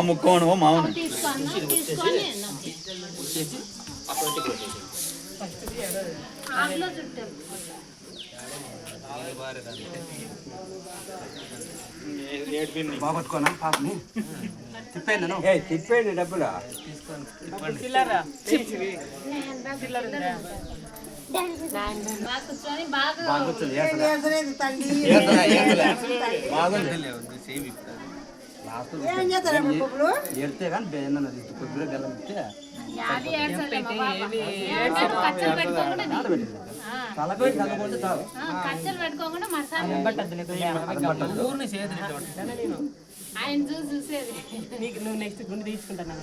ముక్కోను మామూలు బాగొట్టుకోనా పాపని తిప్పేయండి తిప్పేయండి డబ్బులు ఎడితే కానీ కొద్దిగా బెల్లం ఇస్తే తలపెట్టి కలుపుకుంటే చాలు ఆయన చూసేది నువ్వు నెక్స్ట్ గుండె తీసుకుంటాను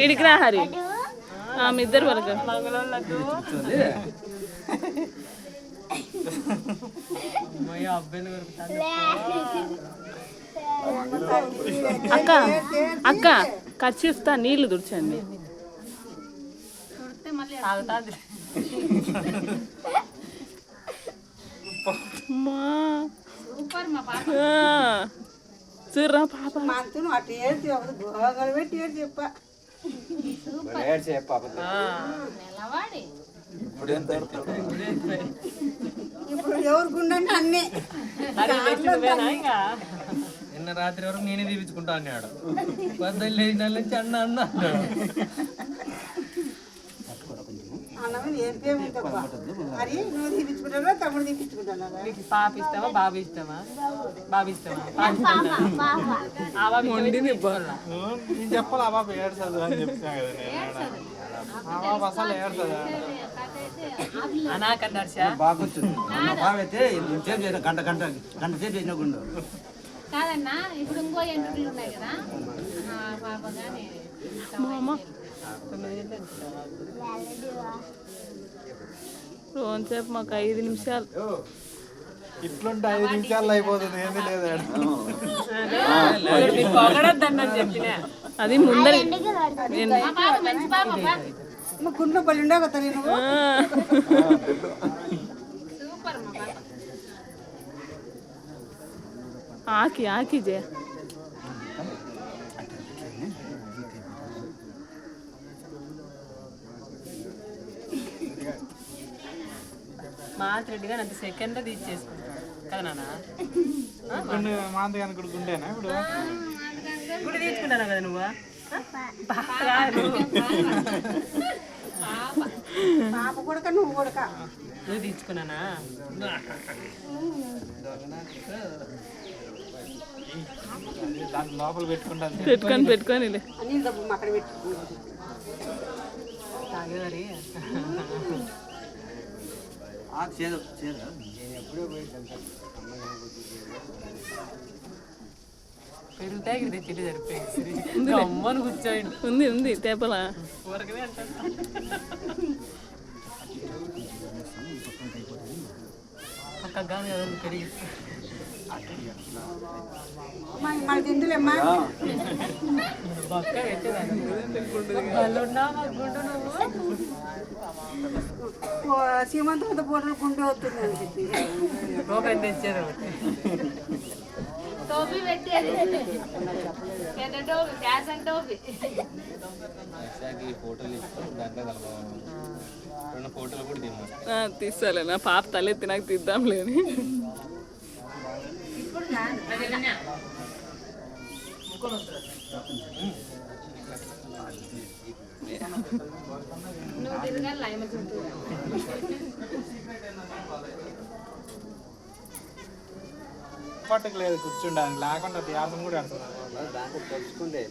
ఇడికి రా హరి మీ ఇద్దరు వరకు అక్క అక్క ఖర్చిస్తా నీళ్లు దుడిచండి చూర్రా పాప ఇప్పుడు ఎవరు గుండంటే అన్నీ నిన్న రాత్రి వరకు నేనే తీపించుకుంటా అన్నాడు పొద్దున్న నుంచి అన్న అన్న మరి నువ్వు తీపించుకుంటావా తమ్ముడు తీపించుకుంటావా పాప ఇస్తావా బాబు ఇస్తావా బాబు ఇస్తావా నేను చెప్పాలి ఆ బాబు ఏడ్చదు అని చెప్తున్నా కదా ఆ బాబు అసలు ఏడ్చదా బాగా వచ్చింది బాబు అయితే గంట గంట గంట సేపు చేసిన గుండు కాదన్నా ఇప్పుడు ఇంకో ఎంట్రీలు ఉన్నాయి కదా పాప కానీ రోజుసేపు మాకు 5 నిమిషాలు ఇట్లుంటే 5 నిమిషాల్లో అయిపోతుంది ఏంది లేదా అది ముందర గుండె పల్లి ఉండే కదా నేను ఆకి ఆకి జయ మాత్రెడ్డిగా అంత సెకండ్ తీసేసుకుంటాడు కదా నాన్న మాంతగాని కూడా గుండేనా ఇప్పుడు గుడి తీసుకుంటాను కదా నువ్వు పాప కొడక నువ్వు కొడక నువ్వు తీసుకున్నానా దాని లోపల పెట్టుకుంటాను పెట్టుకొని అన్ని డబ్బు అక్కడ పెట్టుకున్నాను తాగేవారి చేదు చేదు పెరుగుతాయి ఇది చెట్టు సరిపోయింది అమ్మని కూర్చోండి ఉంది ఉంది తేపలా ఊరకనే అంటారు పక్క కాదు కదా పెరిగి మనకి ఎందులేమ్మా బక్క పెట్టేదాన్ని సీమంత పూటలు గుండె అవుతుంది అని చెప్పి రూపాయలు తెచ్చారు టోపీ పెట్టేది టోపీ ఫ్యాషన్ టోపీ ఫోటోలు కూడా తీసాలే నా పాప తలెత్తి నాకు తీద్దాంలే అని నువ్వు తిరగాలి లైమ చుట్టూ పట్టుకు లేదు కూర్చుండానికి లేకుండా ధ్యాసం కూడా ఆడుతుంది